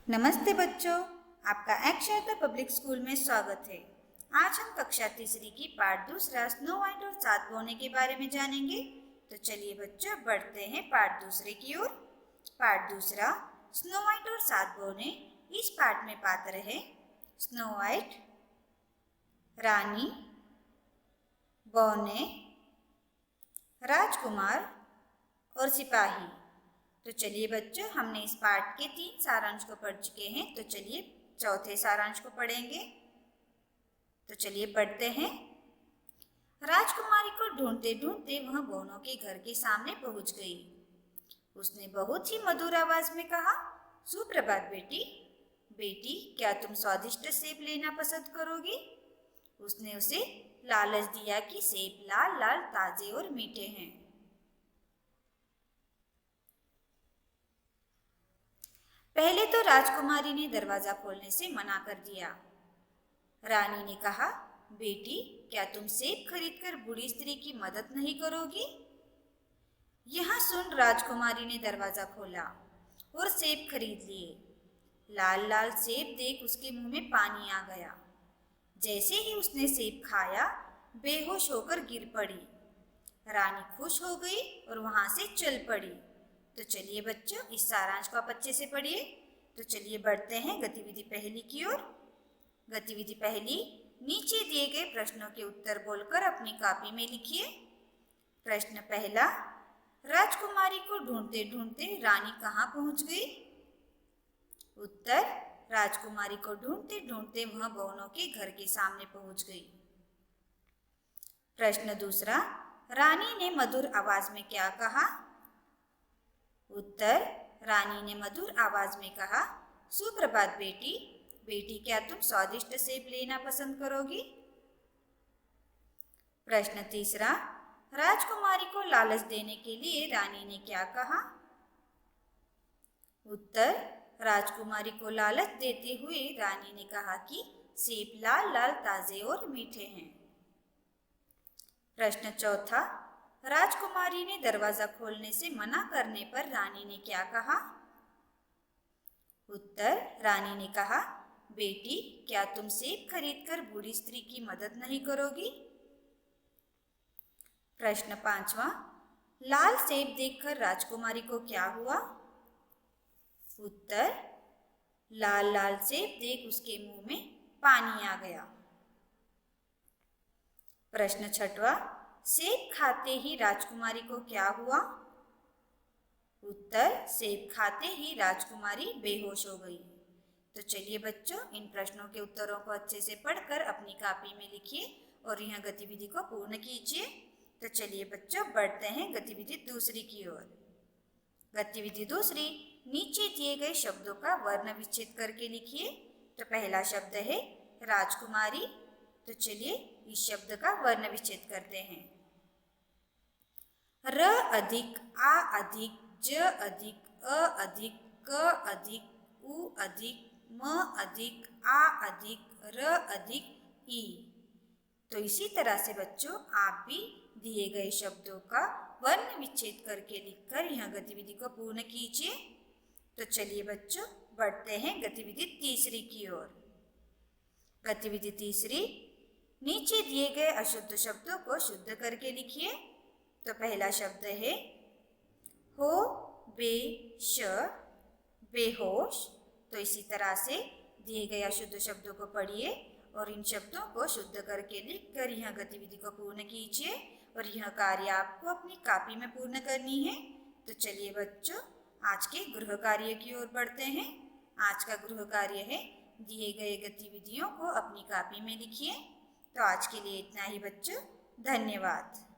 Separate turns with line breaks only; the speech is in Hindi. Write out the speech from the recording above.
नमस्ते बच्चों, आपका एक्शन पब्लिक स्कूल में स्वागत है। आज हम कक्षा तीसरी की पाठ दूसरा स्नो वाइट और सात बौने के बारे में जानेंगे। तो चलिए बच्चों बढ़ते हैं पाठ दूसरे की ओर। पाठ दूसरा स्नो वाइट और सात बौने। इस पाठ में पात्र है स्नो वाइट, रानी, बौने, राजकुमार और सिपाही। तो चलिए बच्चों, हमने इस पाठ के 3 सारांश को पढ़ चुके हैं। तो चलिए चौथे सारांश को पढ़ेंगे। तो चलिए पढ़ते हैं। राजकुमारी को ढूंढते ढूंढते वह बौनों के घर के सामने पहुंच गई। उसने बहुत ही मधुर आवाज में कहा, सुप्रभात बेटी। बेटी, क्या तुम स्वादिष्ट सेब लेना पसंद करोगी? उसने उसे लालच दिया कि सेब लाल लाल ताजे और मीठे हैं। पहले तो राजकुमारी ने दरवाजा खोलने से मना कर दिया। रानी ने कहा, बेटी, क्या तुम सेब खरीदकर बूढ़ी स्त्री की मदद नहीं करोगी? यह सुन राजकुमारी ने दरवाजा खोला और सेब खरीद लिए। लाल लाल सेब देख उसके मुंह में पानी आ गया। जैसे ही उसने सेब खाया, बेहोश होकर गिर पड़ी। रानी खुश हो गई और वहां से चल पड़ी। तो चलिए बच्चों, इस सारांश को आप अच्छे से पढ़िए। तो चलिए बढ़ते हैं गतिविधि पहली की ओर। गतिविधि पहली, नीचे दिए गए प्रश्नों के उत्तर बोलकर अपनी कॉपी में लिखिए। प्रश्न पहला, राजकुमारी को ढूंढते ढूंढते रानी कहाँ पहुंच गई? उत्तर, राजकुमारी को ढूंढते ढूंढते वह बौनों के घर के सामने पहुंच गई। प्रश्न दूसरा, रानी ने मधुर आवाज में क्या कहा? उत्तर, रानी ने मधुर आवाज में कहा, सुप्रभात बेटी। बेटी, क्या तुम स्वादिष्ट सेब लेना पसंद करोगी? प्रश्न तीसरा, राजकुमारी को लालच देने के लिए रानी ने क्या कहा? उत्तर, राजकुमारी को लालच देते हुए रानी ने कहा कि सेब लाल लाल ताजे और मीठे हैं। प्रश्न चौथा, राजकुमारी ने दरवाजा खोलने से मना करने पर रानी ने क्या कहा? उत्तर, रानी ने कहा, बेटी, क्या तुम सेब खरीदकर बूढ़ी स्त्री की मदद नहीं करोगी? प्रश्न पांचवा, लाल सेब देखकर राजकुमारी को क्या हुआ? उत्तर, लाल लाल सेब देख उसके मुंह में पानी आ गया। प्रश्न छठवा, सेब खाते ही राजकुमारी को क्या हुआ? उत्तर, सेब खाते ही राजकुमारी बेहोश हो गई। तो चलिए बच्चों, इन प्रश्नों के उत्तरों को अच्छे से पढ़कर अपनी कॉपी में लिखिए और यह गतिविधि को पूर्ण कीजिए। तो चलिए बच्चों बढ़ते हैं गतिविधि दूसरी की ओर। गतिविधि दूसरी, नीचे दिए गए शब्दों का वर्ण विच्छेद करके लिखिए। तो पहला शब्द है राजकुमारी। तो चलिए इस शब्द का वर्ण विच्छेद करते हैं। र अधिक आ अधिक ज अधिक अ अधिक क अधिक उ अधिक म अधिक आ अधिक र अधिक ई। तो इसी तरह से बच्चों आप भी दिए गए शब्दों का वर्ण विच्छेद करके लिखकर यह गतिविधि को पूर्ण कीजिए। तो चलिए बच्चों बढ़ते हैं गतिविधि तीसरी की ओर। गतिविधि तीसरी, नीचे दिए गए अशुद्ध शब्दों को शुद्ध करके लिखिए। तो पहला शब्द है हो बेश, बेहोश। तो इसी तरह से दिए गए अशुद्ध शब्दों को पढ़िए और इन शब्दों को शुद्ध करके लिखकर यह गतिविधि को पूर्ण कीजिए और यह कार्य आपको अपनी कॉपी में पूर्ण करनी है। तो चलिए बच्चों आज के गृह कार्य की ओर बढ़ते हैं। आज का गृह कार्य है, दिए गए गतिविधियों को अपनी कॉपी में लिखिए। तो आज के लिए इतना ही बच्चों, धन्यवाद।